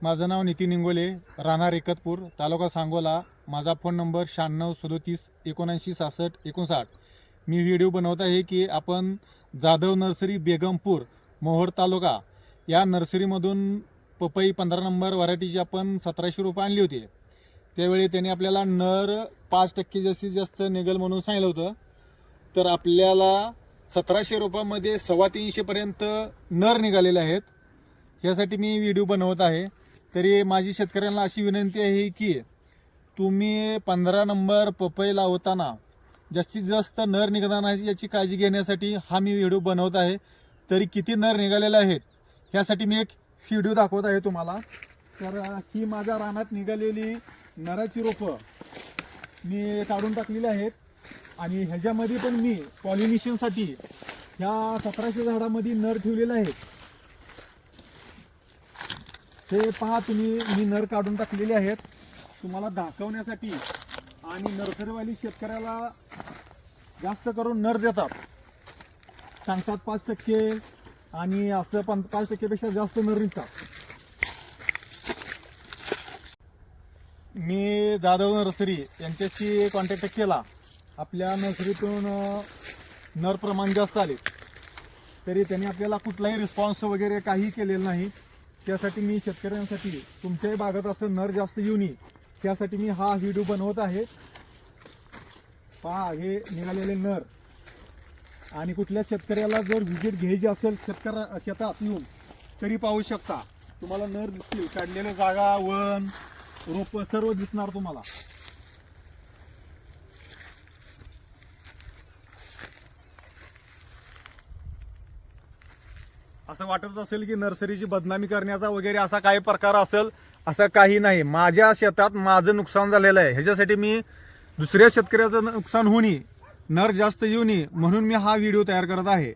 माझं नाव नितीन इंगोले, राहणार एकतपूर, तालुका सांगोला. माझा फोन नंबर 9637 79 66 59. मी व्हिडिओ बनवत आहे की आपण जाधव नर्सरी बेगमपूर मोहोळ तालुका या नर्सरीमधून पपई 15 नंबर व्हरायटीची आपण 1700 रुपये आणली होती. त्यावेळी त्यांनी आपल्याला नर 5% जास्तीत जास्त निघल म्हणून सांगितलं होतं. तर आपल्याला 1700 रुपयामध्ये 350 पर्यंत नर निघालेले आहेत. यासाठी मी व्हिडिओ बनवत आहे. तरी माझी शेतकऱ्यांना अशी विनंती आहे की तुम्ही 15 नंबर पपई लावताना जास्तीत जास्त नर निघणार नाही याची काळजी घेण्यासाठी हा मी व्हिडिओ बनवत आहे. तरी किती नर निघालेले आहेत यासाठी मी एक व्हिडिओ दाखवत आहे तुम्हाला. तर ही माझ्या रानात निघालेली नराची रोपं मी काढून टाकलेली आहेत आणि ह्याच्यामध्ये पण मी पॉलिनेशनसाठी ह्या 1700 झाडामध्ये नर ठेवलेले आहेत. हे पहा तुम्ही, मी नर काढून टाकलेले आहेत तुम्हाला दाखवण्यासाठी. आणि नर्सरीवाली शेतकऱ्याला जास्त करून नर देतात, सांगतात 5% आणि असं 5% पेक्षा जास्त नर निघतात. मी जाधव नर्सरी यांच्याशी कॉन्टॅक्ट केला. आपल्या नर्सरीतून नर प्रमाण जास्त आले तरी त्यांनी आपल्याला कुठलाही रिस्पॉन्स वगैरे काही केलेलं नाही. त्यासाठी मी शेतकऱ्यांसाठी तुमच्याही बागेत असं नर जास्त येऊ नये त्यासाठी मी हा व्हिडिओ बनवत आहे. पहा हे निघालेले नर. आणि कुठल्या शेतकऱ्याला जर व्हिजिट घ्यायची असेल शेतात येऊन तरी पाहू शकता. तुम्हाला नर दिसतील, काढलेले जागा, वन, रोप सर्व दिसणार तुम्हाला. असं वाटत असेल की नर्सरीची बदनामी करण्याचा वगैरे असा काही प्रकार असेल, असं काही नाही. माझ्या शेतात माझं नुकसान झालेलं आहे, ह्याच्यासाठी मी दुसऱ्या शेतकऱ्याचं नुकसान होऊ नये, नर जास्त येऊ नये म्हणून मी हा व्हिडिओ तयार करत आहे.